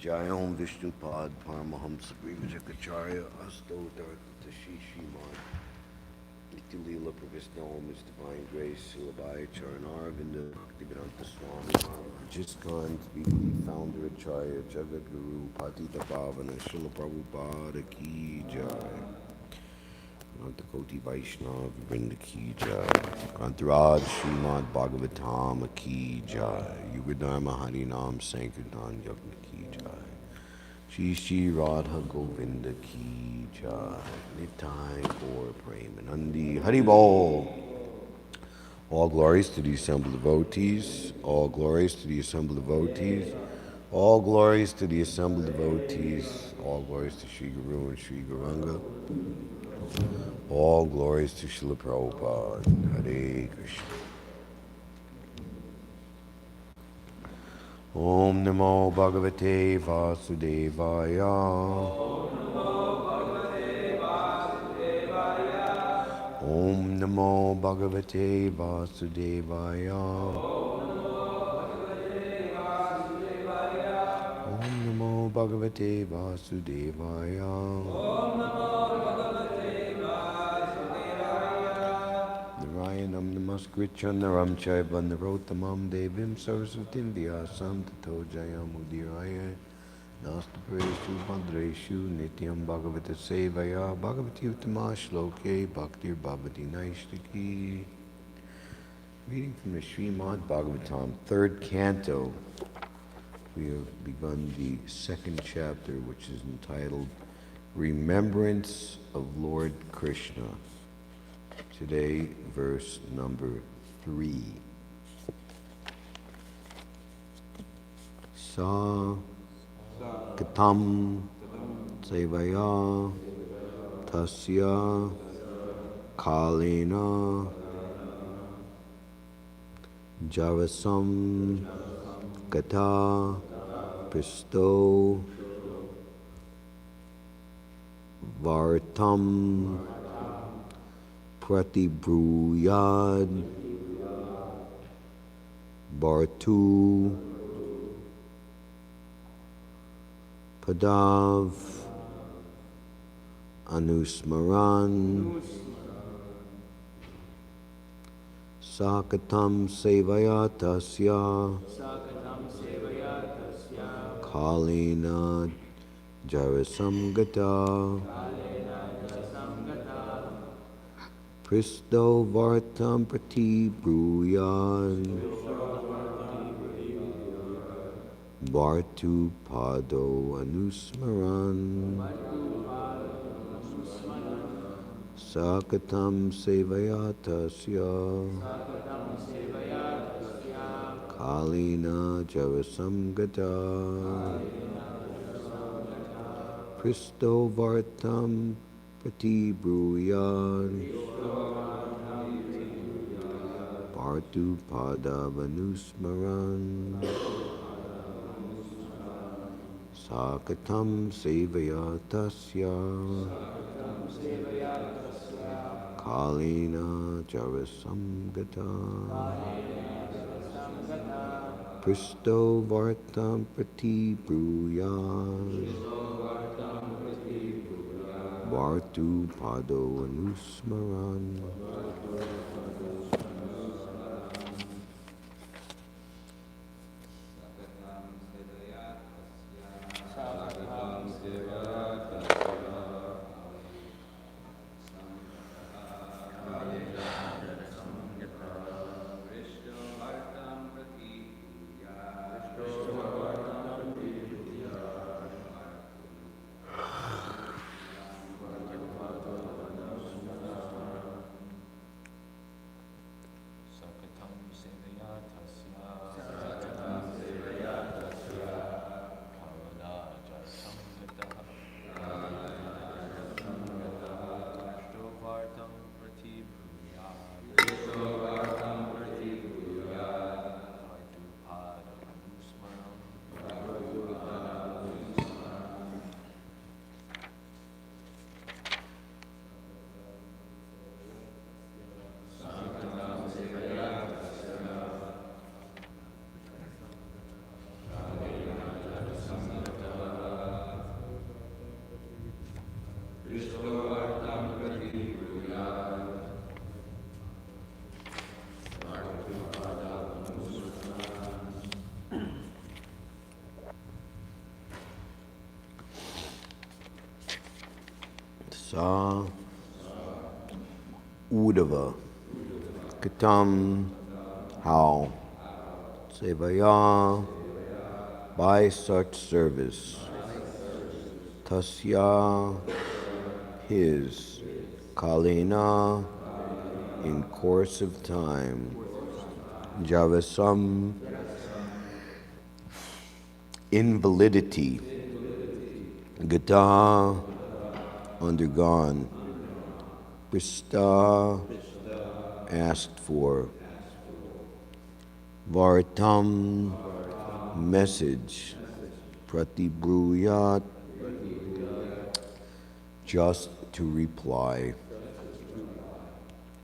Jai Om Vishnupad Paramahamsa Brahmajakacharya Astotar Tashi Shrimad Nityalila Pravisnam His Divine Grace Silabhaya Charanarvinda Bhaktivedanta Swami Jiskant Weekly Founder Acharya Jagat Guru Patita Bhavana Srila Prabhupada Ki Jai Antakoti Vaishnav Vrinda Ki Jai Antaraj Srimad Bhagavatam Ki Jai Yugadharma Harinam Sankirtan Yagna Ki Jai Shri Shri Radha Govinda Ki Jai Nitai Gaur Premanandi Haribol. All glories to the assembled devotees, all glories to the assembled devotees, all glories to the assembled devotees, all glories to Sri Guru and Sri Gauranga, all glories to Srila Prabhupada. Hare Krishna. Om Namo Bhagavate Vasudevaya. Om Namo Bhagavate Vasudevaya. Om Namo Bhagavate Vasudevaya. Narayanam Namaskritya Naram Chaiva Narottamam Devim Saraswatim Vyasam Tato Jayam Udiraya Nastapareshu Bhadreshu Nityam Bhagavata Sevaya Bhagavati Uttama Shloke Bhaktir Bhavati Naishtaki. Reading from the Srimad Bhagavatam, 3rd canto. We have begun the 2nd chapter, which is entitled Remembrance of Lord Krishna. Today, verse number 3. Sa katam sevaya tasya kalena javasam kata pisto vartam Pratibruyad Bartu Padav Anusmaran Sakatam Sevayatasya Kalina Jarasamgata Pristo Vartam Prati Bruyan Bartu Pado Anusmaran Sakatam Sevayatasya Kalina Jarasamgata Pristo Vartam Prati Bruyan Bartu Padavanusmaran Sakatam Sevayatasya Kalina Jarasamgata Pristo Vartam Prati Bruyan Bartu Pado Anusmaran. Sa Udava Katam how Sevaya by such service Tasya his Kalina in course of time Javasam invalidity Gata undergone Prista asked for Vartam message Pratibruyat just to reply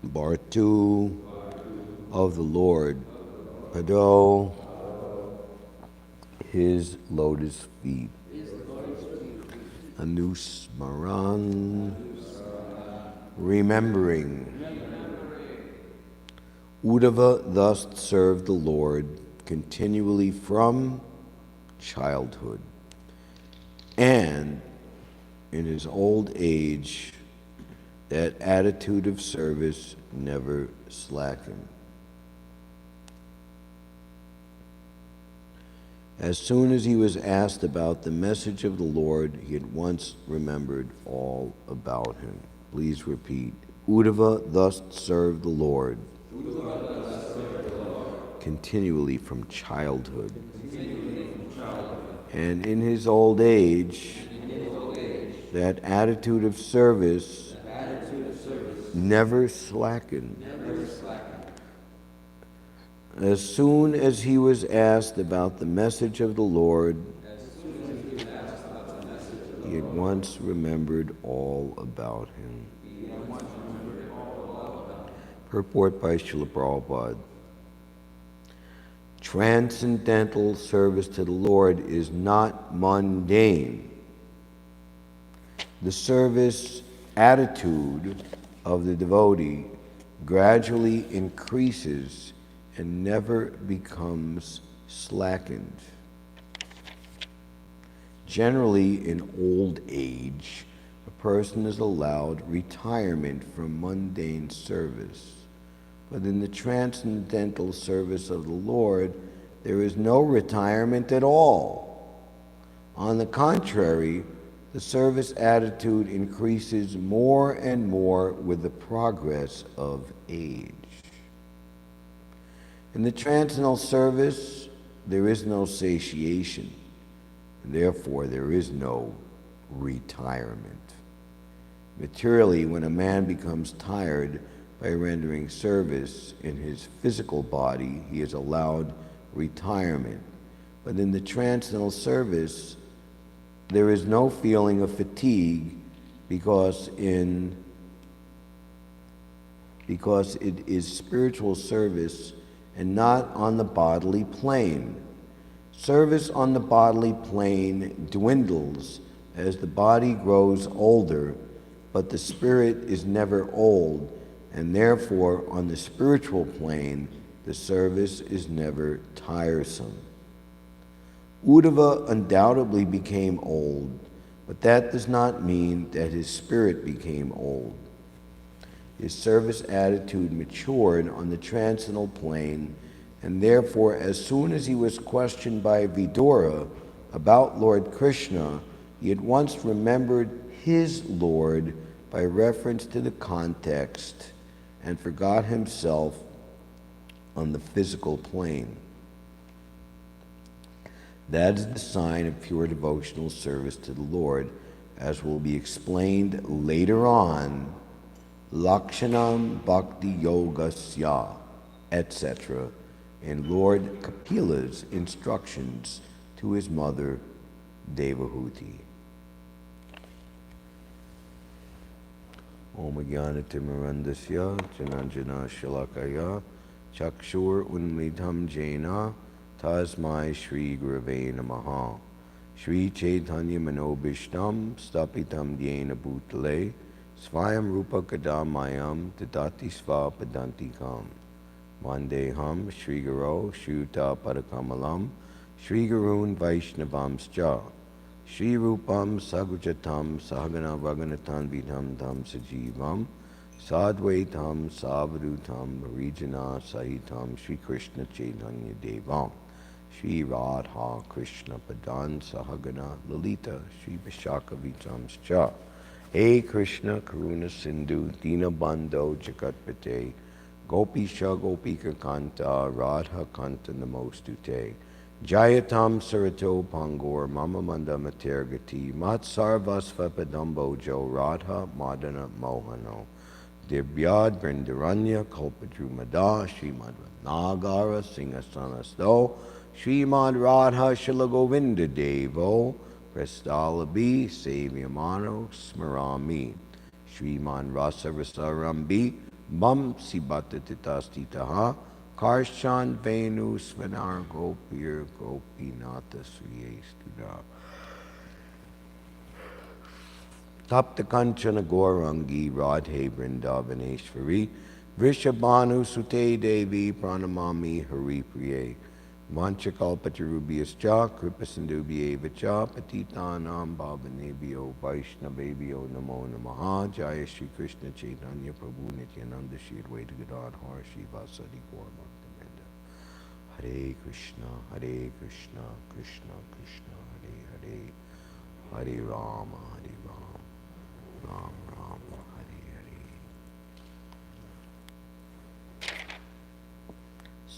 Bartu of the Lord Pado his lotus feet Anusmaran remembering Uddhava thus served the Lord continually from childhood, and in his old age that attitude of service never slackened. As soon as he was asked about the message of the Lord, he at once remembered all about him. Please repeat. Uddhava thus served the Lord continually from childhood. And in his old age, that attitude of service never slackened. As soon as he was asked about the message of the Lord, he at once remembered all about him. Purport by Srila Prabhupada. Transcendental service to the Lord is not mundane. The service attitude of the devotee gradually increases and never becomes slackened. Generally, in old age, a person is allowed retirement from mundane service. But in the transcendental service of the Lord, there is no retirement at all. On the contrary, the service attitude increases more and more with the progress of age. In the transcendental service, there is no satiation, and therefore there is no retirement. Materially, when a man becomes tired by rendering service in his physical body, he is allowed retirement. But in the transcendental service, there is no feeling of fatigue because it is spiritual service and not on the bodily plane. Service on the bodily plane dwindles as the body grows older, but the spirit is never old, and therefore on the spiritual plane, the service is never tiresome. Uddhava undoubtedly became old, but that does not mean that his spirit became old. His service attitude matured on the transcendental plane, and therefore as soon as he was questioned by Vidura about Lord Krishna, he at once remembered his Lord by reference to the context and forgot himself on the physical plane. That is the sign of pure devotional service to the Lord, as will be explained later on, Lakshanam Bhakti Yogasya, etc., in Lord Kapila's instructions to his mother, Devahuti. Om Jnanatimirandasya Jananjana Shalakaya Chakshur Unmidham Jaina Tasmai Shri Gurave Namaha Shri Chaitanya Manobishtam Stapitam Dhyena Bhutale Svayam Rupa Kadamayam Tadati Sva Padantikam Vandeham Shri Guru Shuta Padakamalam Shri Gurun Vaishnavamscha Shri Rupam Sagujatam Sahagana Vaganatan Vidham Tam Sajivam Sadvaitam Savadutam Rijana Sahitam Shri Krishna Chaitanya Devam Shri Radha Krishna Padan Sahagana Lalita Shri Vishaka Vitam Cha Hey Krishna Karuna Sindhu Dinabando Jagatpate Gopisha Gopika Kanta Radha Kanta Namostute Jayatam Sarato Pangor Mama Manda Matergati Matsarvasva Padambo Jo Radha Madana Mohano Dibyad Brindaranya Kalpadrumada Srimad Nagara Singhasanasdo Srimad Radha Shilagovinda Devo Prestalabi Savyamano Smarami Sriman Rasa Rasarambi Bam Sibata Titastitaha Karshan Venu Svanar Gopir Gopinata Sriyestuda Tapta Kanchana Gaurangi Radhe Vrindavaneshwari Vrishabhanu Sute Devi Pranamami Hari Priye Vanchakalpatarubhyascha Kripasindubhyevacha Patitanam Bhavanebhyo Vaishnavebhyo Namo Namaha Jaya Shri Krishna Chaitanya Prabhu Nityananda Shri Advaita Gadadhar Shivasadi Gaur Bhaktivinoda Hare Krishna Krishna Krishna Hare Hare Hare Rama Ram Rama Hare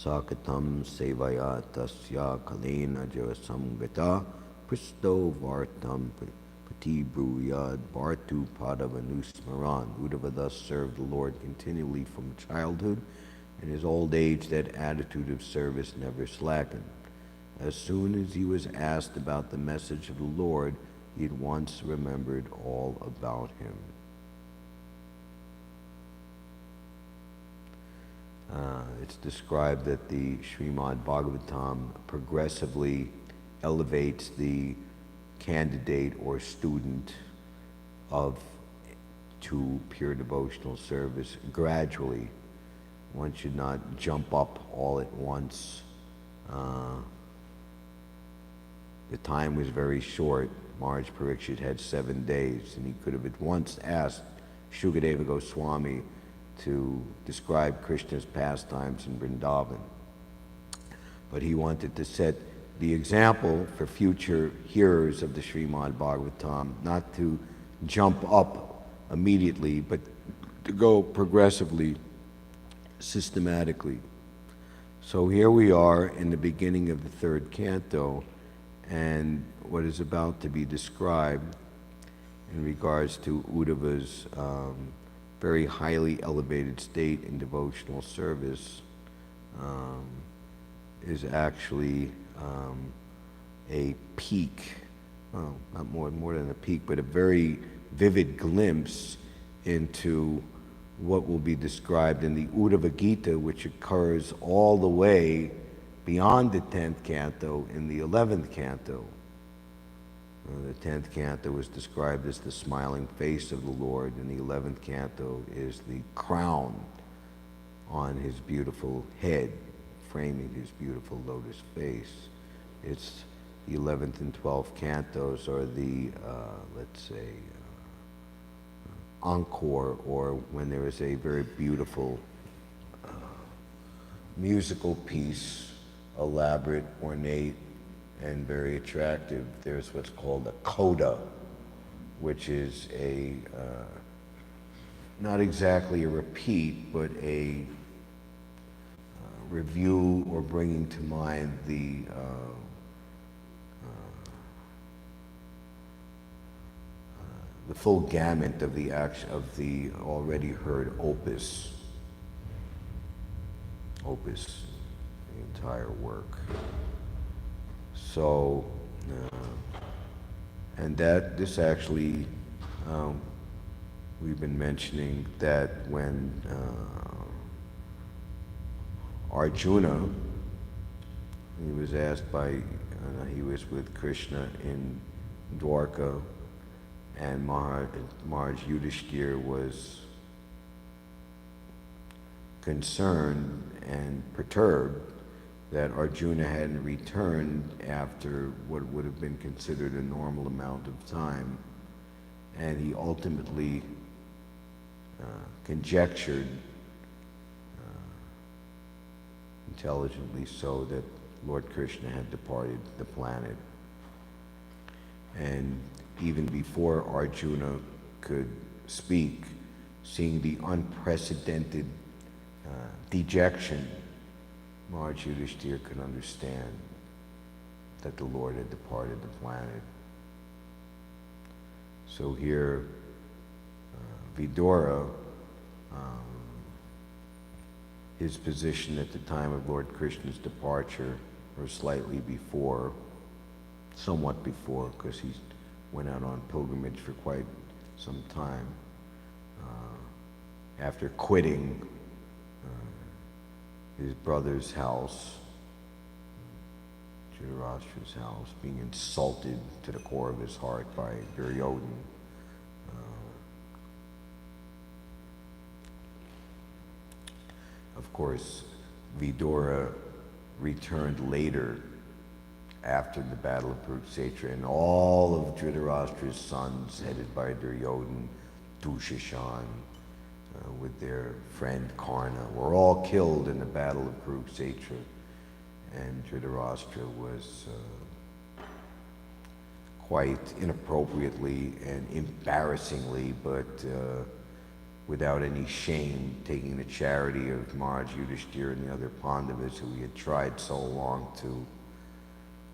Sakatam Sevaya Tasya Kalena Javasam Gata Pristo Vartam Pati Bruyad Bartu Padavanusmaran. Uddhava thus served the Lord continually from childhood. In his old age, that attitude of service never slackened. As soon as he was asked about the message of the Lord, he at once remembered all about him. It's described that the Srimad Bhagavatam progressively elevates the candidate or student to pure devotional service gradually. One should not jump up all at once. The time was very short. Maharaj Parikshit had 7 days, and he could have at once asked Shukadeva Goswami to describe Krishna's pastimes in Vrindavan. But he wanted to set the example for future hearers of the Srimad Bhagavatam, not to jump up immediately, but to go progressively, systematically. So here we are in the beginning of the 3rd canto, and what is about to be described in regards to Uddhava's very highly elevated state in devotional service is actually a peek, well, not more than a peek, but a very vivid glimpse into what will be described in the Uddhava Gita, which occurs all the way beyond the 10th canto in the 11th canto. The 10th canto is described as the smiling face of the Lord, and the 11th canto is the crown on his beautiful head, framing his beautiful lotus face. It's the 11th and 12th cantos are the, let's say, encore, or when there is a very beautiful musical piece, elaborate, ornate, and very attractive. There's what's called a coda, which is a, not exactly a repeat, but a review or bringing to mind the full gamut of the already heard opus, the entire work. So, and that this actually, we've been mentioning that when Arjuna, he was asked by, he was with Krishna in Dwarka, and Maharaj Yudhishthira was concerned and perturbed that Arjuna hadn't returned after what would have been considered a normal amount of time, and he ultimately conjectured, intelligently so, that Lord Krishna had departed the planet. And even before Arjuna could speak, seeing the unprecedented dejection, Maharaj Yudhishthira could understand that the Lord had departed the planet. So here, Vidura, his position at the time of Lord Krishna's departure, or slightly before, somewhat before, because he went out on pilgrimage for quite some time, after quitting his brother's house, Dhritarashtra's house, being insulted to the core of his heart by Duryodhana. Of course, Vidura returned later after the Battle of Kurukshetra, and all of Dhritarashtra's sons, headed by Duryodhana, Dushashan, with their friend Karna, were all killed in the Battle of Kurukshetra, and Dhritarashtra was quite inappropriately and embarrassingly, but without any shame, taking the charity of Maharaj Yudhishthira and the other Pandavas who he had tried so long to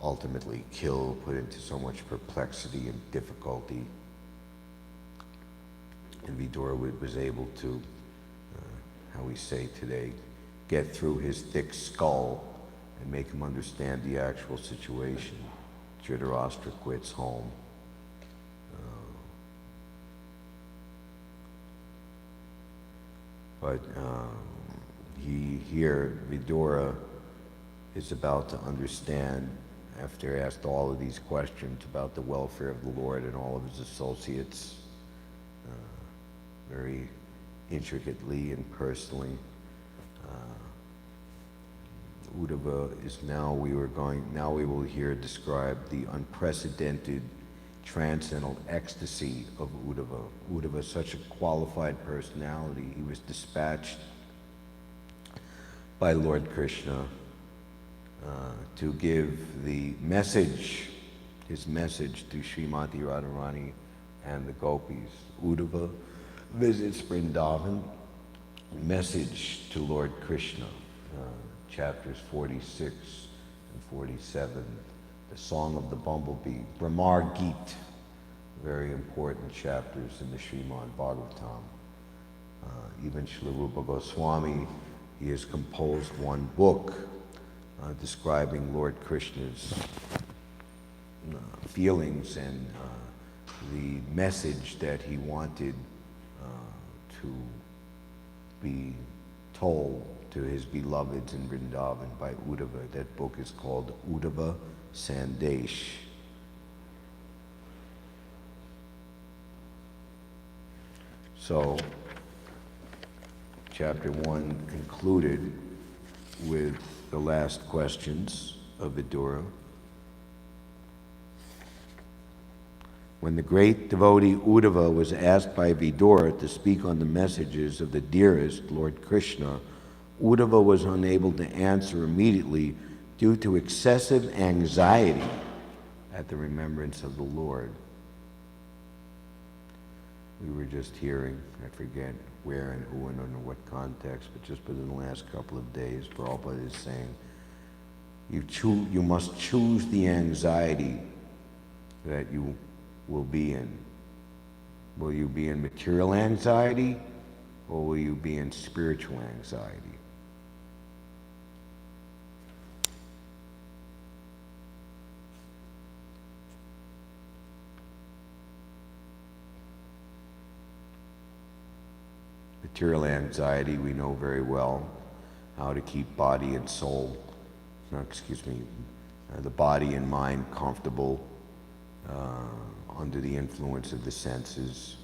ultimately kill, put into so much perplexity and difficulty. And Vidura was able to, how we say today, get through his thick skull and make him understand the actual situation. Dhritarashtra quits home. But Vidura is about to understand, after asked all of these questions about the welfare of the Lord and all of his associates, very intricately and personally. Uddhava is now we will hear described the unprecedented transcendental ecstasy of Uddhava. Uddhava is such a qualified personality. He was dispatched by Lord Krishna to give the message, his message to Srimati Radharani and the gopis. Uddhava visits Vrindavan, message to Lord Krishna, chapters 46 and 47. The Song of the Bumblebee, Brahmar Geet, very important chapters in the Srimad Bhagavatam. Even Srila Rupa Goswami, he has composed one book describing Lord Krishna's feelings and the message that he wanted to be told to his beloveds in Vrindavan by Uddhava. That book is called Uddhava Sandesh. So, chapter 1 concluded with the last questions of Vidura. When the great devotee Uddhava was asked by Vidura to speak on the messages of the dearest, Lord Krishna, Uddhava was unable to answer immediately due to excessive anxiety at the remembrance of the Lord. We were just hearing, I forget where and who and under what context, but just within the last couple of days, Prabhupada is saying, you must choose the anxiety that you will be in. Will you be in material anxiety, or will you be in spiritual anxiety? Material anxiety, we know very well how to keep body and soul, the body and mind comfortable under the influence of the senses,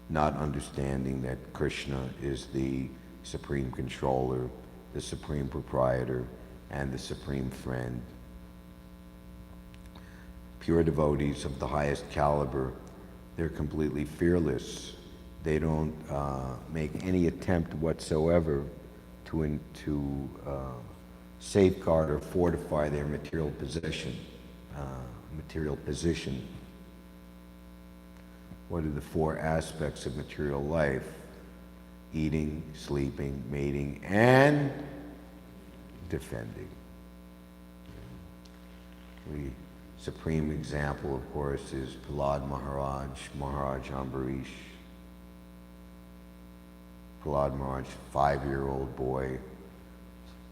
not understanding that Krishna is the supreme controller, the supreme proprietor, and the Supreme Friend. Pure devotees of the highest caliber, they're completely fearless. They don't make any attempt whatsoever to safeguard or fortify their material position. What are the four aspects of material life? Eating, sleeping, mating, and defending. The supreme example, of course, is Prahlad Maharaj Ambarish. Prahlad Maharaj, 5-year-old boy,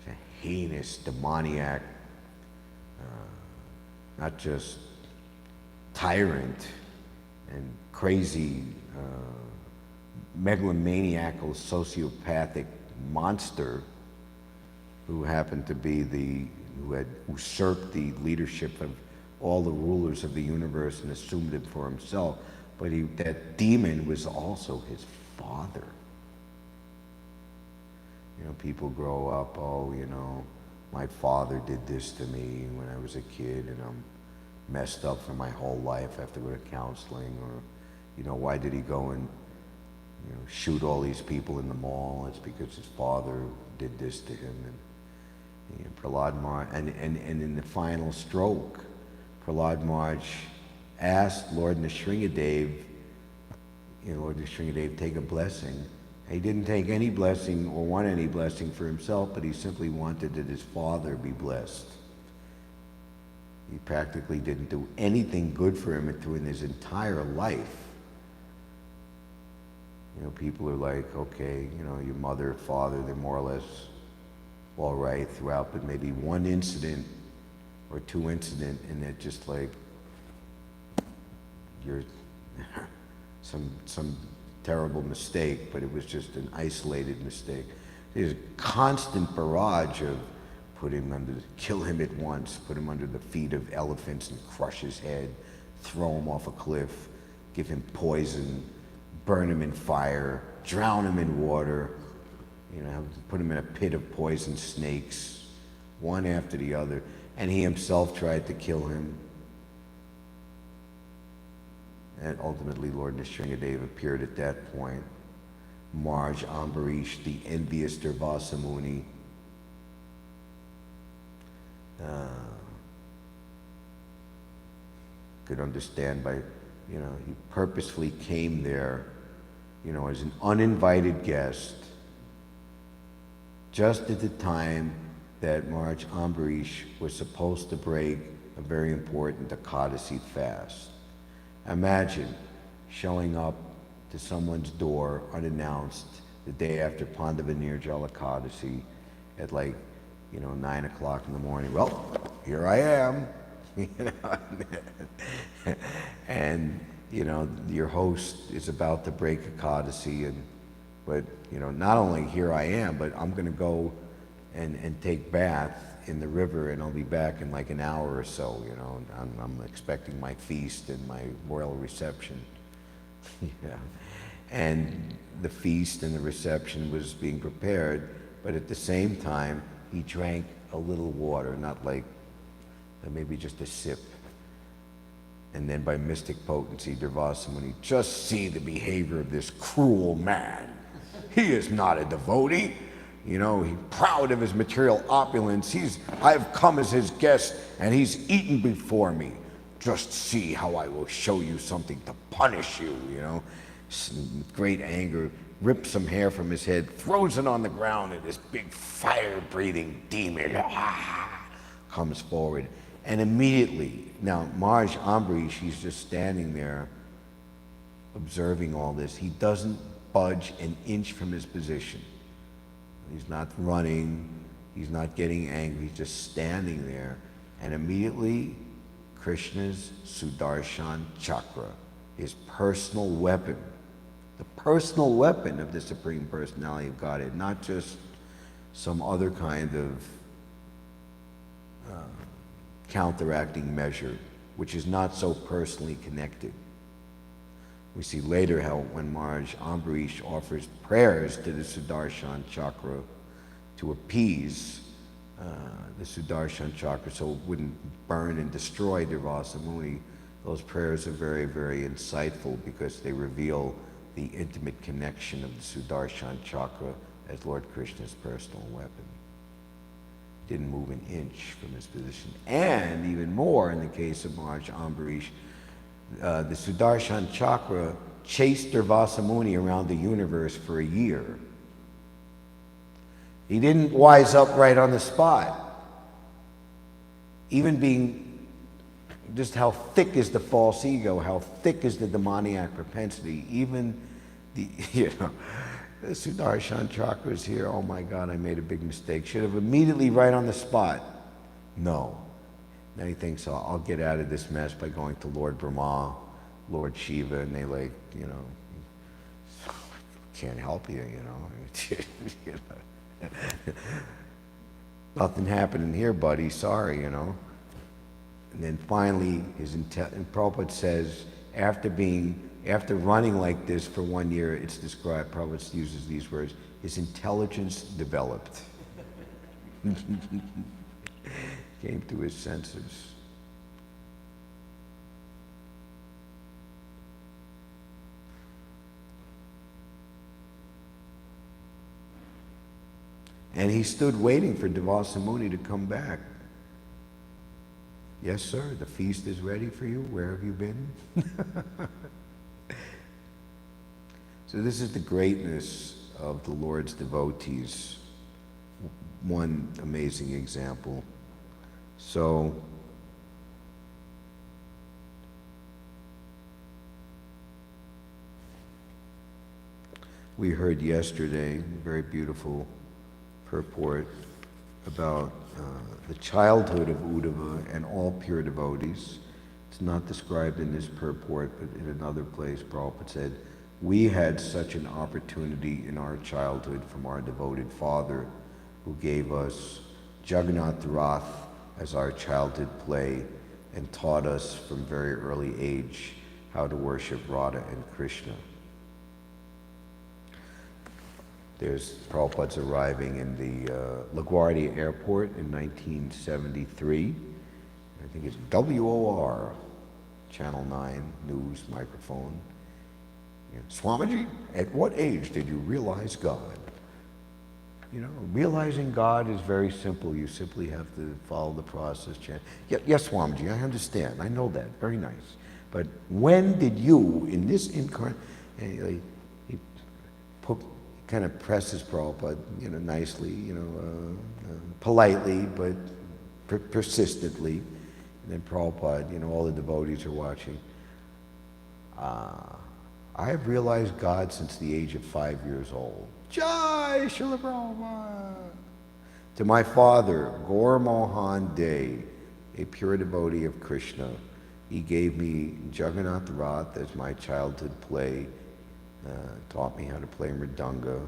a heinous, demoniac, not just tyrant and crazy, megalomaniacal, sociopathic monster who happened to be who had usurped the leadership of all the rulers of the universe and assumed it for himself. But that demon was also his father. You know, people grow up, oh, you know, my father did this to me when I was a kid and I'm messed up for my whole life. I have to go to counseling. Or, you know, why did he go and, you know, shoot all these people in the mall? It's because his father did this to him. And you know, Prahlad Maharaj, and in the final stroke, Prahlad Maharaj asked Lord Nrsingadev, you know, Lord Nrsingadev, take a blessing. He didn't take any blessing or want any blessing for himself, but he simply wanted that his father be blessed. He practically didn't do anything good for him in his entire life. You know, people are like, okay, you know, your mother, father, they're more or less all right throughout, but maybe one incident or two incidents, and they're just like, you're some terrible mistake, but it was just an isolated mistake. There's a constant barrage of kill him at once, put him under the feet of elephants and crush his head, throw him off a cliff, give him poison, burn him in fire, drown him in water, you know, put him in a pit of poison snakes, one after the other. And he himself tried to kill him. And ultimately, Lord Nrsingadev appeared at that point. Maharaj Ambarish, the envious Durvasa Muni, could understand by, you know, he purposefully came there, you know, as an uninvited guest, just at the time that Maharaj Ambarish was supposed to break a very important Ekadasi fast. Imagine showing up to someone's door unannounced the day after Pandava Nirjala Ekadasi at like, you know, 9 o'clock in the morning. Well, here I am. You know? And, you know, your host is about to break Ekadasi, but, you know, not only here I am, but I'm going to go and take bath in the river, and I'll be back in like an hour or so, you know. I'm expecting my feast and my royal reception. Yeah. And the feast and the reception was being prepared, but at the same time, he drank a little water, not like maybe just a sip. And then by mystic potency, Durvasa Muni, just see the behavior of this cruel man. He is not a devotee. You know, he's proud of his material opulence. I've come as his guest, and he's eaten before me. Just see how I will show you something to punish you, you know. With great anger, rips some hair from his head, throws it on the ground, and this big fire-breathing demon comes forward. And immediately, now Maharaj Ambarish, he's just standing there observing all this. He doesn't budge an inch from his position. He's not running, he's not getting angry, he's just standing there. And immediately, Krishna's Sudarshan Chakra, his personal weapon, the personal weapon of the Supreme Personality of Godhead, not just some other kind of counteracting measure, which is not so personally connected. We see later how when Maharaj Ambarish offers prayers to the Sudarshan Chakra to appease the Sudarshan chakra so it wouldn't burn and destroy Durvasa Muni. Those prayers are very, very insightful because they reveal the intimate connection of the Sudarshan chakra as Lord Krishna's personal weapon. Didn't move an inch from his position. And even more in the case of Maharaj Ambarish, the Sudarshan chakra chased Durvasa Muni around the universe for a year. He didn't wise up right on the spot. Even being, just how thick is the false ego, how thick is the demoniac propensity, even the, the Sudarshan chakra is here, oh my God, I made a big mistake. Should have immediately right on the spot. No. Now he thinks, I'll get out of this mess by going to Lord Brahma, Lord Shiva, and they can't help you, you know. Nothing happening here, buddy. Sorry, And then finally, and Prabhupada says, after running like this for 1 year, it's described, Prabhupada uses these words, his intelligence developed. Came to his senses. And he stood waiting for Durvasa Muni to come back. Yes, sir, the feast is ready for you. Where have you been? So this is the greatness of the Lord's devotees. One amazing example. So, we heard yesterday a very beautiful purport about the childhood of Uddhava and all pure devotees. It's not described in this purport, but in another place, Prabhupada said, we had such an opportunity in our childhood from our devoted father who gave us Jagannath Rath as our childhood play and taught us from very early age how to worship Radha and Krishna. There's Prabhupada's arriving in the LaGuardia Airport in 1973. I think it's WOR, Channel 9 News Microphone. Swamiji, at what age did you realize God? Realizing God is very simple. You simply have to follow the process. Yes, Swamiji, I understand. I know that. Very nice. But when did you, in this incarnation, he kind of presses Prabhupada, nicely, politely, but persistently. And then Prabhupada, all the devotees are watching. I have realized God since the age of 5 years old. Jai Srila Prabhupada! To my father, Gaur Mohan Dey, a pure devotee of Krishna, he gave me Jagannath Rath as my childhood play, taught me how to play mridanga.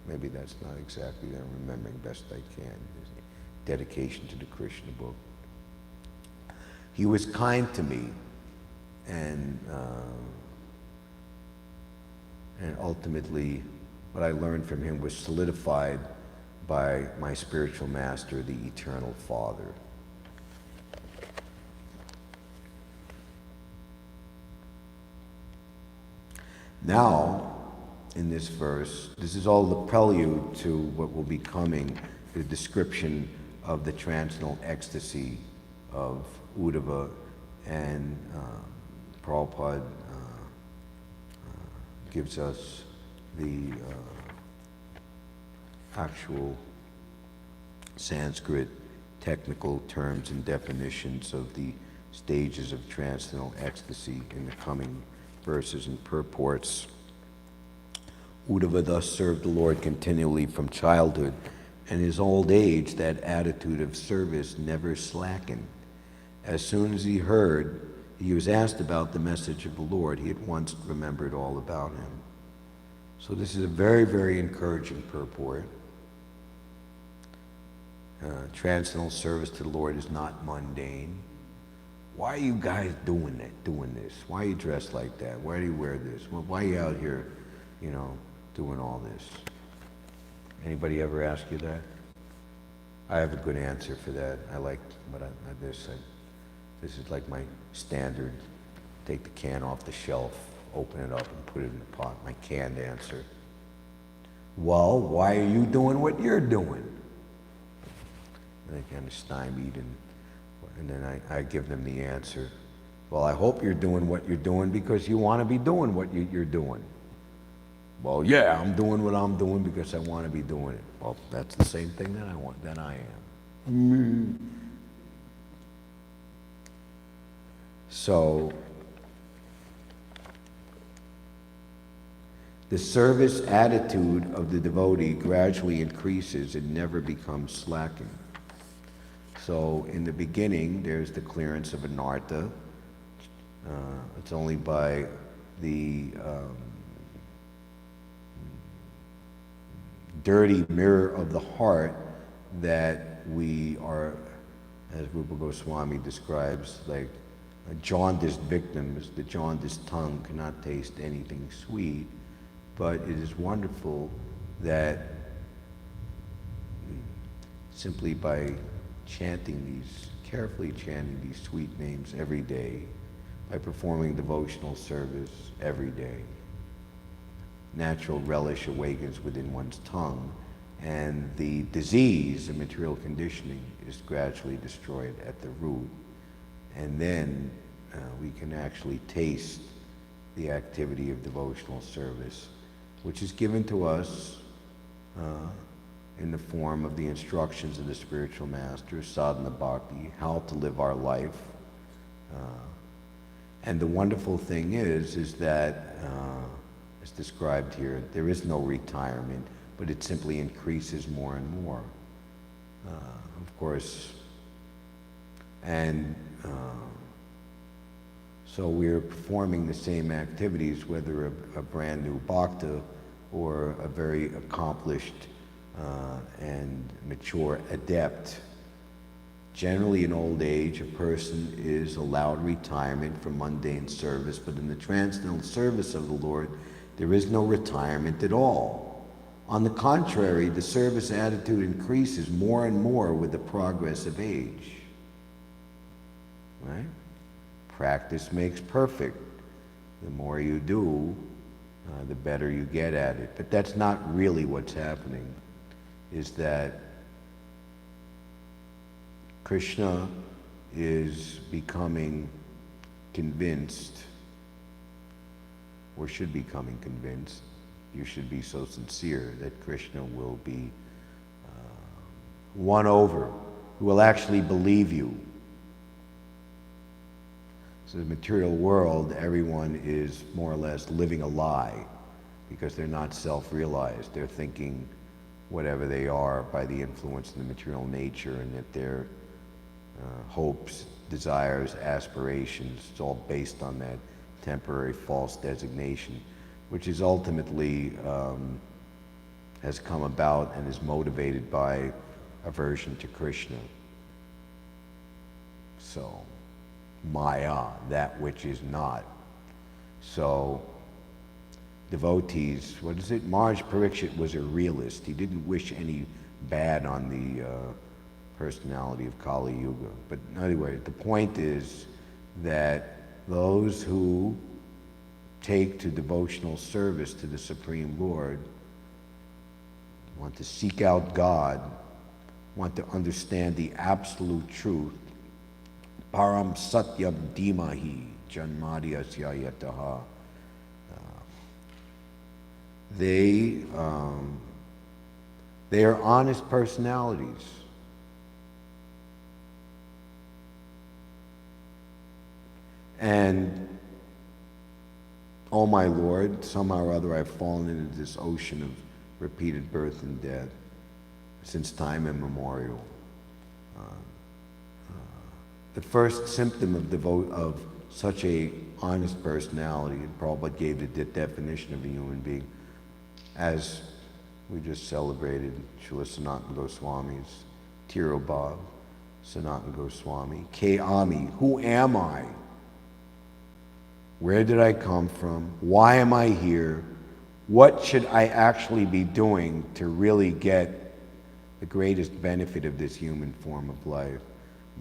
Maybe that's not exactly that, I'm remembering best I can. Dedication to the Krishna book. He was kind to me, and ultimately what I learned from him was solidified by my spiritual master, the Eternal Father. Now, in this verse, this is all the prelude to what will be coming, the description of the transcendental ecstasy of Uddhava, and Prabhupada gives us the actual Sanskrit technical terms and definitions of the stages of transcendental ecstasy in the coming verses and purports. Uddhava thus served the Lord continually from childhood, and in his old age that attitude of service never slackened. As soon as he was asked about the message of the Lord, he at once remembered all about him. So this is a very, very encouraging purport. Transcendental service to the Lord is not mundane. Why are you guys doing this? Why are you dressed like that? Why do you wear this? Why are you out here, doing all this? Anybody ever ask you that? I have a good answer for that. I like what this is like my standard. Take the can off the shelf, open it up, and put it in the pot. My canned answer. Well, why are you doing what you're doing? And they kind of stymied, and then I give them the answer. Well, I hope you're doing what you're doing because you want to be doing what you're doing. Well, yeah, I'm doing what I'm doing because I want to be doing it. Well, that's the same thing that I am. So, the service attitude of the devotee gradually increases and never becomes slacking. So, in the beginning, there's the clearance of anartha. It's only by the dirty mirror of the heart that we are, as Rupa Goswami describes, like a jaundiced victim. The jaundiced tongue cannot taste anything sweet, but it is wonderful that simply by carefully chanting these sweet names every day, by performing devotional service every day, natural relish awakens within one's tongue, and the disease of material conditioning is gradually destroyed at the root. And then we can actually taste the activity of devotional service, which is given to us in the form of the instructions of the spiritual master, sadhana bhakti, how to live our life. And the wonderful thing is that as described here, there is no retirement, but it simply increases more and more. Of course, and so we're performing the same activities, whether a brand new bhakta or a very accomplished and mature adept. Generally, in old age, a person is allowed retirement from mundane service, but in the transcendental service of the Lord, there is no retirement at all. On the contrary, the service attitude increases more and more with the progress of age. Right? Practice makes perfect. The more you do, the better you get at it. But that's not really what's happening, is that Krishna is becoming convinced, or should be becoming convinced, you should be so sincere, that Krishna will be won over, who will actually believe you. So in the material world, everyone is more or less living a lie because they're not self-realized. They're thinking whatever they are by the influence of the material nature, and that their hopes, desires, aspirations, it's all based on that temporary false designation, which is ultimately has come about and is motivated by aversion to Krishna. So, Maya, that which is not. So, devotees, what is it? Maharaj Parikshit was a realist. He didn't wish any bad on the personality of Kali Yuga. But anyway, the point is that those who take to devotional service to the Supreme Lord, want to seek out God, want to understand the absolute truth, param satyam dhimahi janmadhyasya yataha, they are honest personalities. And, oh my Lord, somehow or other I've fallen into this ocean of repeated birth and death since time immemorial. The first symptom of such a honest personality, and Prabhupada gave the definition of a human being, as we just celebrated Srila Sanatana Goswami's Tirobhav, Sanatana Goswami, Ke Ami, who am I? Where did I come from? Why am I here? What should I actually be doing to really get the greatest benefit of this human form of life.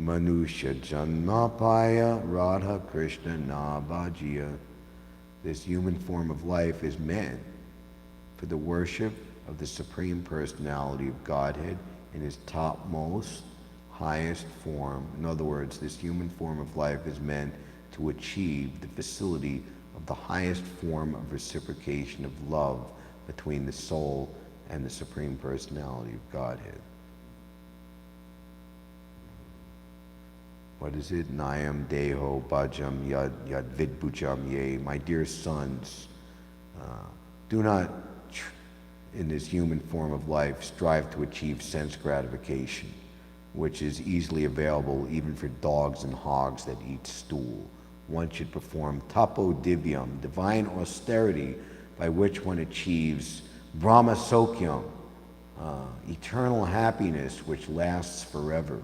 Manusha Janmapaya Radha Krishna Nabhajiya. This human form of life is meant for the worship of the Supreme Personality of Godhead in his topmost, highest form. In other words, this human form of life is meant to achieve the facility of the highest form of reciprocation of love between the soul and the Supreme Personality of Godhead. What is it? Nayam Deho Bhajam Yad Vidbhujam Ye. My dear sons, do not, in this human form of life, strive to achieve sense gratification, which is easily available even for dogs and hogs that eat stool. One should perform tapo divyam, divine austerity, by which one achieves Brahma Sokyam, eternal happiness which lasts forever.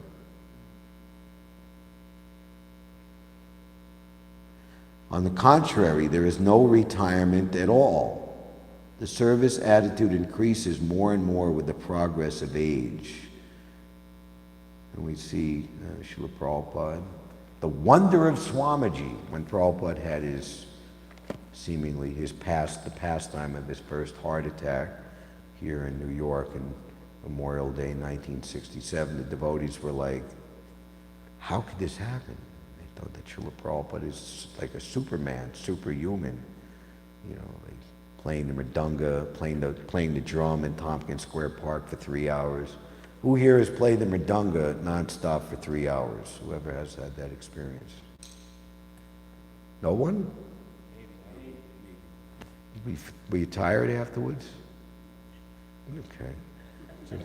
On the contrary, there is no retirement at all. The service attitude increases more and more with the progress of age. And we see Srila Prabhupada, the wonder of Swamiji, when Prabhupada had his, seemingly the pastime of his first heart attack here in New York on Memorial Day 1967. The devotees were like, how could this happen? They thought that Srila Prabhupada is like a superman, superhuman, like playing the mridanga, playing the drum in Tompkins Square Park for 3 hours. Who here has played the mridanga nonstop for 3 hours? Whoever has had that experience? No one? Were you tired afterwards? Okay. So,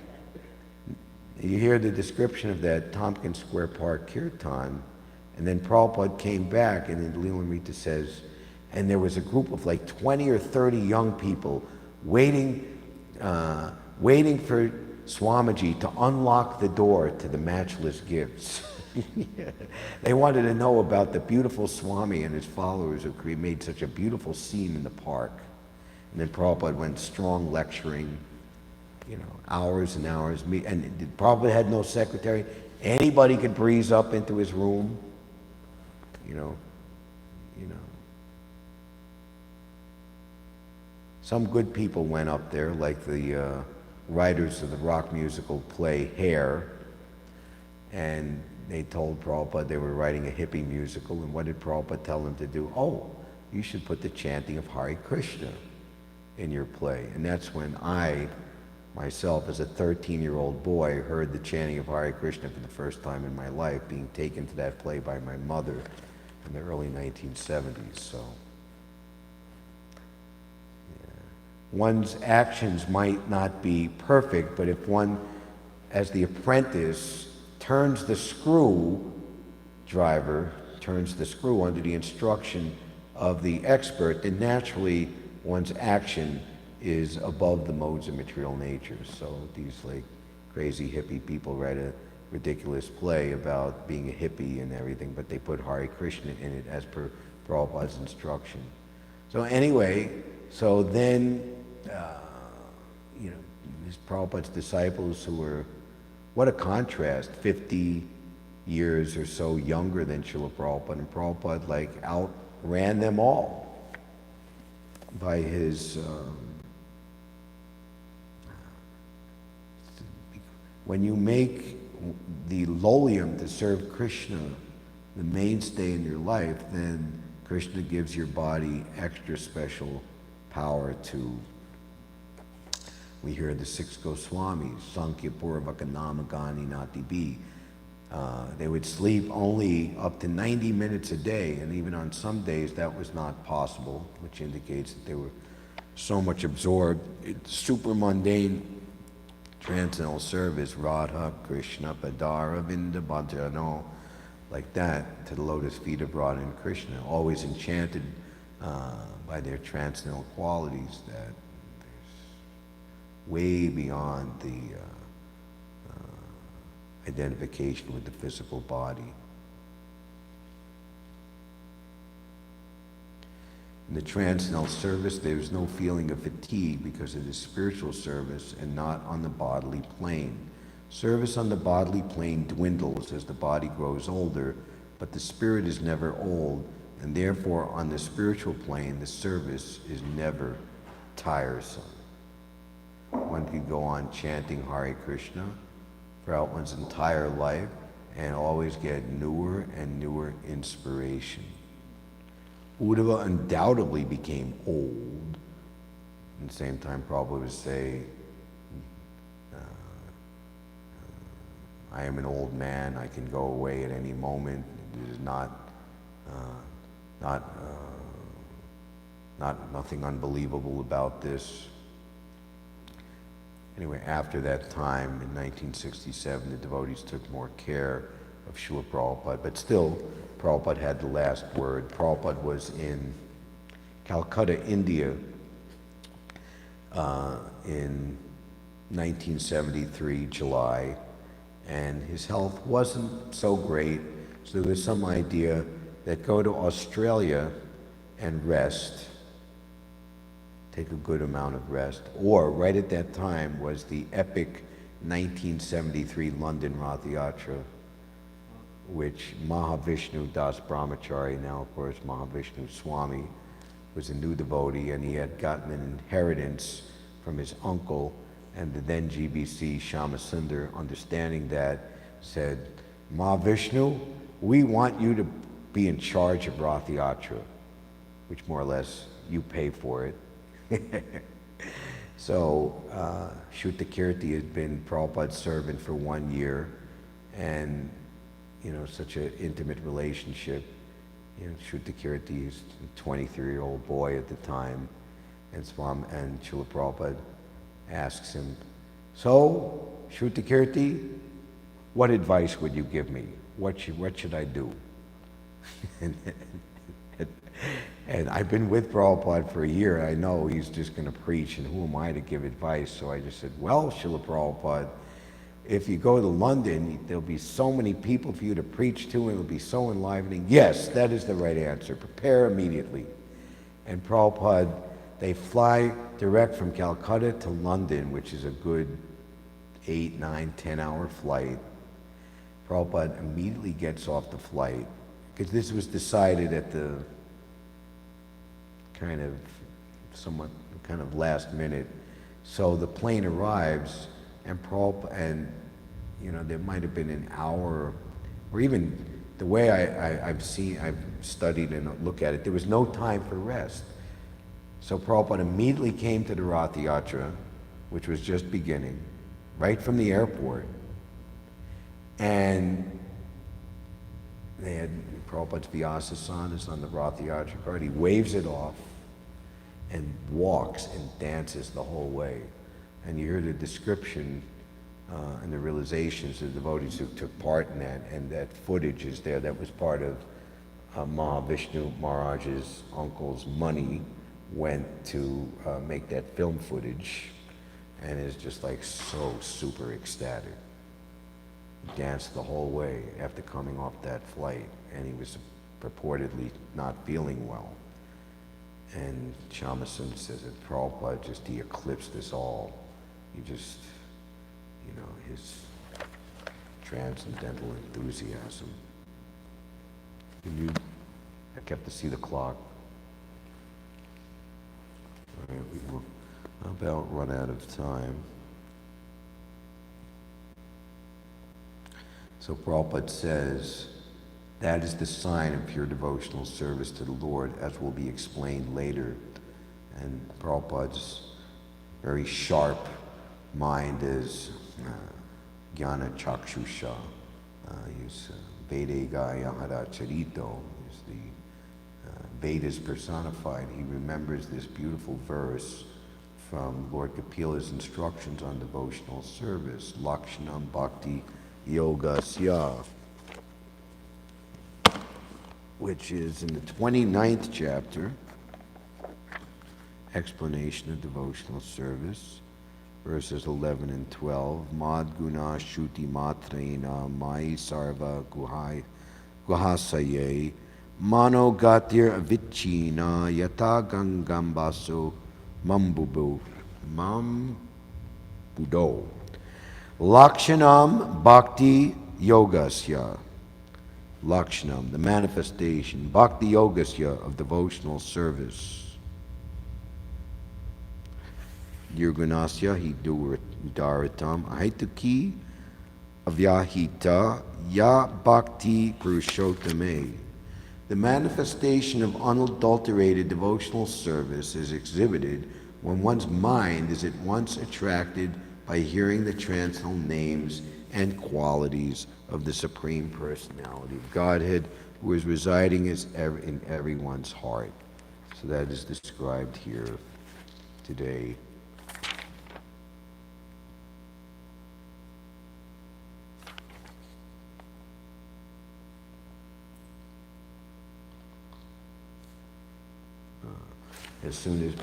you hear the description of that Tompkins Square Park kirtan, and then Prabhupada came back, and then Leelamrita says, and there was a group of like 20 or 30 young people waiting for Swamiji to unlock the door to the matchless gifts. They wanted to know about the beautiful Swami and his followers who made such a beautiful scene in the park. And then Prabhupada went strong lecturing, hours and hours. And Prabhupada had no secretary. Anybody could breeze up into his room, Some good people went up there, like the writers of the rock musical play Hair, and they told Prabhupada they were writing a hippie musical, and what did Prabhupada tell them to do? Oh, you should put the chanting of Hare Krishna in your play. And that's when I, myself, as a 13-year-old boy, heard the chanting of Hare Krishna for the first time in my life, being taken to that play by my mother in the early 1970s. So, one's actions might not be perfect, but if one, as the apprentice, turns the screw under the instruction of the expert, then naturally one's action is above the modes of material nature. So these like crazy hippie people write a ridiculous play about being a hippie and everything, but they put Hare Krishna in it as per Prabhupada's instruction. So anyway, so then his Prabhupada's disciples, who were, what a contrast, 50 years or so younger than Srila Prabhupada, and Prabhupada like outran them all by his, when you make the lolium to serve Krishna the mainstay in your life, then Krishna gives your body extra special power to, we hear the 6 Goswamis, Sankhya Purvaka Namagani Nati Bi. They would sleep only up to 90 minutes a day, and even on some days that was not possible, which indicates that they were so much absorbed in super mundane transcendental service, Radha Krishna Padara Vinda Bhajano, like that, to the lotus feet of Radha and Krishna, always enchanted by their transcendental qualities that way beyond the identification with the physical body. In the transcendental service, there is no feeling of fatigue because it is spiritual service and not on the bodily plane. Service on the bodily plane dwindles as the body grows older, but the spirit is never old, and therefore on the spiritual plane, the service is never tiresome. One could go on chanting Hare Krishna throughout one's entire life and always get newer and newer inspiration. Uddhava undoubtedly became old. At the same time, Prabhupada would say, I am an old man, I can go away at any moment. It is nothing unbelievable about this. Anyway, after that time, in 1967, the devotees took more care of Srila Prabhupada, but still, Prabhupada had the last word. Prabhupada was in Calcutta, India, in 1973, July, and his health wasn't so great, so there was some idea that go to Australia and rest, take a good amount of rest, or right at that time was the epic 1973 London Rath Yatra, which Mahavishnu Das Brahmachari, now of course Mahavishnu Swami, was a new devotee, and he had gotten an inheritance from his uncle, and the then GBC Shyamasunder, understanding that, said, Mahavishnu, we want you to be in charge of Rath Yatra, which more or less you pay for it. So Shrutakirti had been Prabhupada's servant for 1 year, and such an intimate relationship. Shrutakirti is a 23-year-old boy at the time, and Srila Prabhupada asks him, so, Shrutakirti, what advice would you give me? What should I do? And I've been with Prabhupada for a year. I know he's just going to preach, and who am I to give advice? So I just said, well, Srila Prabhupada, if you go to London, there'll be so many people for you to preach to, and it'll be so enlivening. Yes, that is the right answer. Prepare immediately. And Prabhupada, they fly direct from Calcutta to London, which is a good 8, 9, 10-hour flight. Prabhupada immediately gets off the flight, because this was decided at the kind of last minute. So the plane arrives, and there might have been an hour, or even the way I've studied and looked at it, there was no time for rest. So Prabhupada immediately came to the Rath Yatra, which was just beginning, right from the airport. And they had Prabhupada's Vyasa-san is on the Rath Yatra card. He waves it off and walks and dances the whole way. And you hear the description and the realizations of the devotees who took part in that, and that footage is there. That was part of Mahavishnu Maharaj's uncle's money went to make that film footage, and is just like so super ecstatic. He danced the whole way after coming off that flight, and he was purportedly not feeling well. And Shamasun says that Prabhupada he eclipsed us all. He just, his transcendental enthusiasm. I kept to see the clock. All right, we will about run out of time. So Prabhupada says, that is the sign of pure devotional service to the Lord, as will be explained later. And Prabhupada's very sharp mind is Jnana Chakshusha. He's Vedegaya Hara Charito. He's the Vedas personified. He remembers this beautiful verse from Lord Kapila's instructions on devotional service, Lakshanam Bhakti Yogasya, which is in the 29th chapter, explanation of devotional service, verses 11 and 12. Mad guna shuti matrena mai sarva guhasaye mano gatir avichina yata gangambaso mambudo. Lakshanam Bhakti Yogasya. Lakshanam, the manifestation, Bhakti Yogasya of devotional service. Nirgunasya hi daritam ahaituki avyahita ya bhakti purushottame. The manifestation of unadulterated devotional service is exhibited when one's mind is at once attracted by hearing the transcendental names and qualities of the Supreme Personality of Godhead, who is residing in everyone's heart. So that is described here today. As soon as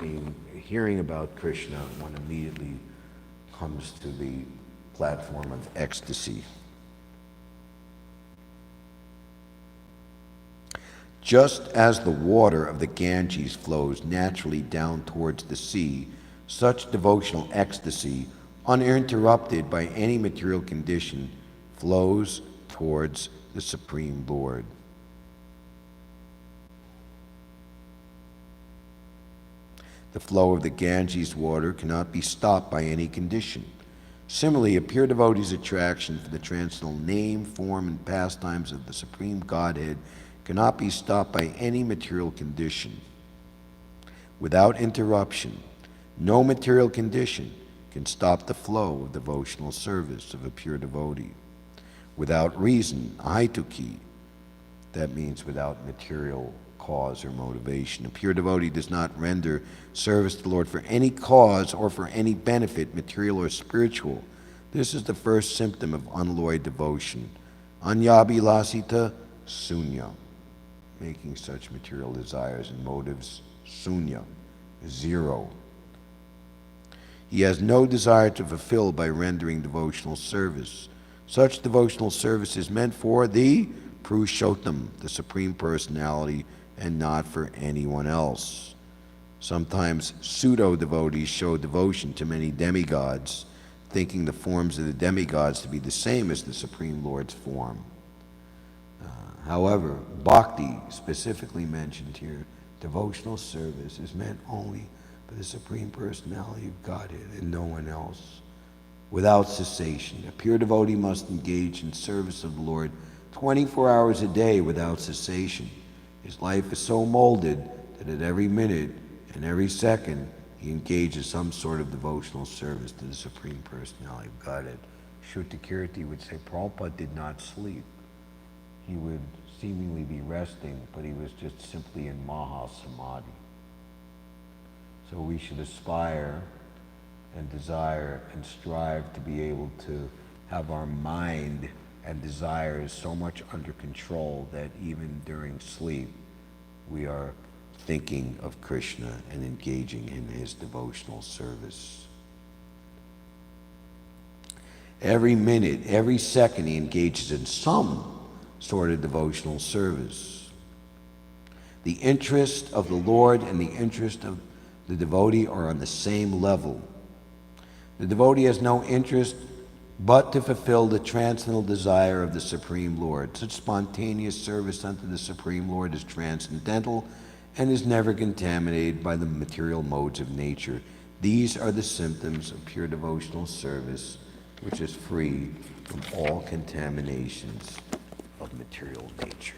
hearing about Krishna, one immediately comes to the platform of ecstasy. Just as the water of the Ganges flows naturally down towards the sea, such devotional ecstasy, uninterrupted by any material condition, flows towards the Supreme Lord. The flow of the Ganges water cannot be stopped by any condition. Similarly, a pure devotee's attraction for the transcendental name, form, and pastimes of the Supreme Godhead cannot be stopped by any material condition. Without interruption, no material condition can stop the flow of devotional service of a pure devotee. Without reason, ahaituki, that means without material cause or motivation. A pure devotee does not render service to the Lord for any cause or for any benefit, material or spiritual. This is the first symptom of unalloyed devotion. Anyabi lasita sunya, making such material desires and motives sunya, zero. He has no desire to fulfill by rendering devotional service. Such devotional service is meant for the Purushottam, the Supreme Personality, and not for anyone else. Sometimes pseudo-devotees show devotion to many demigods, thinking the forms of the demigods to be the same as the Supreme Lord's form. However, bhakti, specifically mentioned here, devotional service, is meant only for the Supreme Personality of Godhead and no one else. Without cessation, a pure devotee must engage in service of the Lord 24 hours a day without cessation. His life is so molded that at every minute and every second he engages some sort of devotional service to the Supreme Personality of Godhead. Shrutakirti would say Prabhupada did not sleep. He would seemingly be resting, but he was just simply in Maha Samadhi. So we should aspire and desire and strive to be able to have our mind and desires so much under control that even during sleep we are thinking of Krishna and engaging in his devotional service. Every minute, every second he engages in some sort of devotional service. The interest of the Lord and the interest of the devotee are on the same level. The devotee has no interest but to fulfill the transcendental desire of the Supreme Lord. Such spontaneous service unto the Supreme Lord is transcendental and is never contaminated by the material modes of nature. These are the symptoms of pure devotional service, which is free from all contaminations of material nature.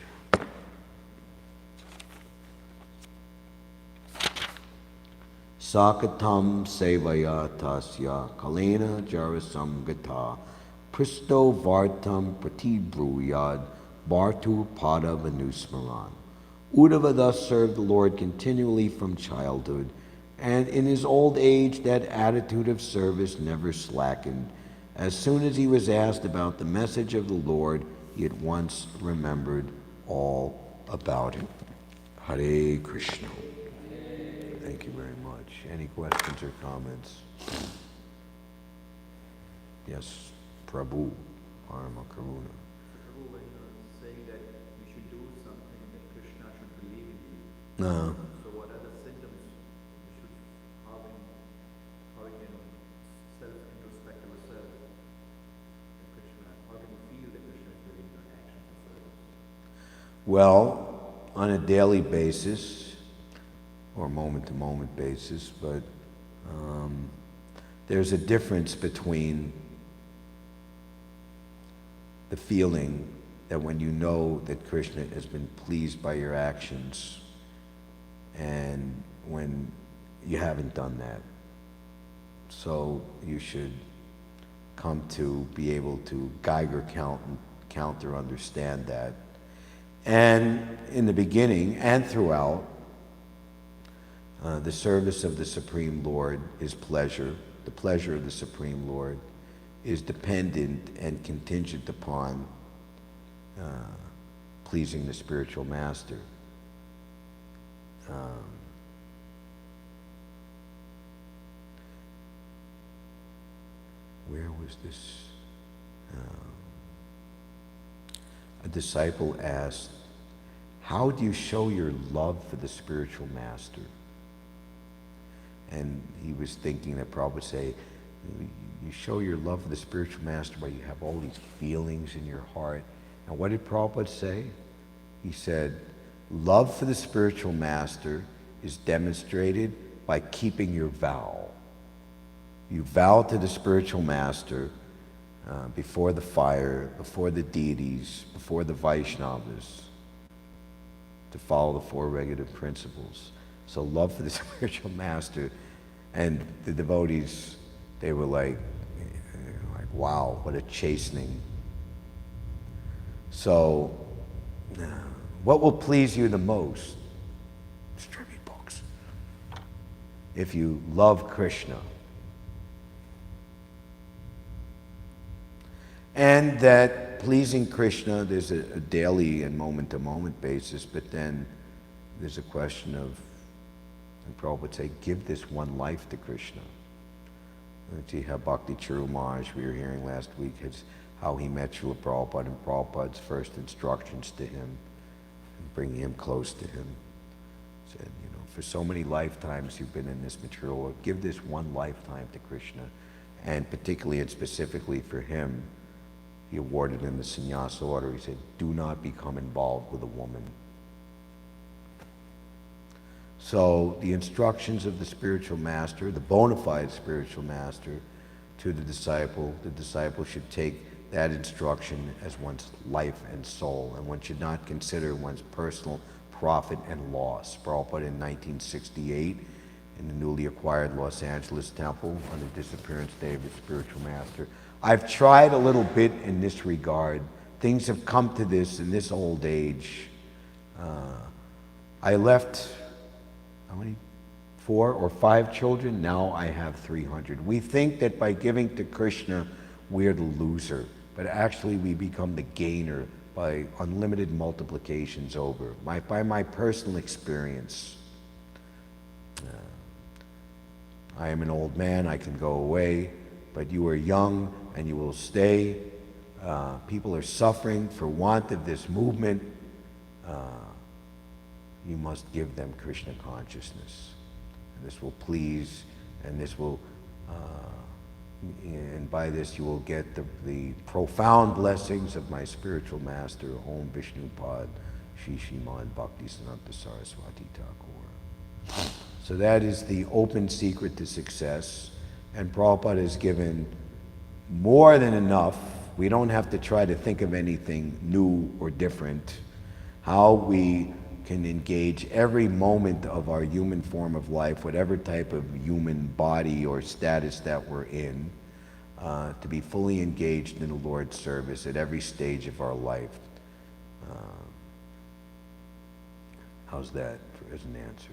Sakatam sevaya tasya kalena jarasam gata pristo vartam pratibhruyad bhartu pada vanusmaran. Uddhava thus served the Lord continually from childhood, and in his old age that attitude of service never slackened. As soon as he was asked about the message of the Lord, he at once remembered all about it. Hare Krishna. Thank you very much. Any questions or comments? Yes, Prabhu, Rama, Karuna. Prabhu, when you're saying that you should do something, that Krishna should believe in you, No. so what are the symptoms you should, how we can self-introspect ourselves? Well, on a daily basis, or moment-to-moment basis, but there's a difference between the feeling that when you know that Krishna has been pleased by your actions and when you haven't done that. So you should come to be able to Geiger counter understand that. And in the beginning and throughout, the service of the Supreme Lord is pleasure. The pleasure of the Supreme Lord is dependent and contingent upon pleasing the spiritual master. Where was this? A disciple asked, how do you show your love for the spiritual master? And he was thinking that Prabhupada would say, you show your love for the spiritual master by you have all these feelings in your heart. And what did Prabhupada say? He said, love for the spiritual master is demonstrated by keeping your vow. You vow to the spiritual master before the fire, before the deities, before the Vaishnavas, to follow the four regulative principles. So love for the spiritual master, and the devotees, they were like, wow, what a chastening. So, what will please you the most? Distribute books. If you love Krishna. And that pleasing Krishna, there's a daily and moment-to-moment basis, but then there's a question of, and Prabhupada would say, give this one life to Krishna. See how Bhakti Chirumaj, we were hearing last week, how he met Srila Prabhupada and Prabhupada's first instructions to him, bringing him close to him. Said, for so many lifetimes you've been in this material world, give this one lifetime to Krishna. And particularly and specifically for him, he awarded him the sannyasa order. He said, do not become involved with a woman. So the instructions of the spiritual master, the bona fide spiritual master, to the disciple should take that instruction as one's life and soul, and one should not consider one's personal profit and loss. Prabhupada in 1968, in the newly acquired Los Angeles temple on the disappearance day of the spiritual master. I've tried a little bit in this regard. Things have come to this in this old age. I left, how many? 4 or 5 children. Now I have 300. We think that by giving to Krishna, we're the loser. But actually we become the gainer by unlimited multiplications over. By my personal experience. I am an old man, I can go away, but you are young and you will stay. People are suffering for want of this movement. You must give them Krishna consciousness. And this will please, and this will, and by this you will get the profound blessings of my spiritual master, Om Vishnupad, Shri Srimad Bhaktisiddhanta Saraswati Thakur. So that is the open secret to success. And Prabhupada has given more than enough. We don't have to try to think of anything new or different. How we can engage every moment of our human form of life, whatever type of human body or status that we're in, to be fully engaged in the Lord's service at every stage of our life. How's that as an answer?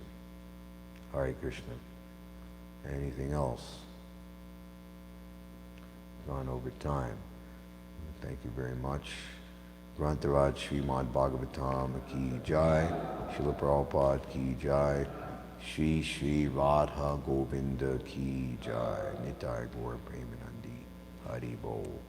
Hare Krishna. Anything else? Gone over time. Thank you very much. Grantaraj Srimad Bhagavatam Ki Jai, Srila Prabhupada Ki Jai, Shri Shri Radha Govinda Ki Jai, Nitai Gaur Premanandi, Hari Bol.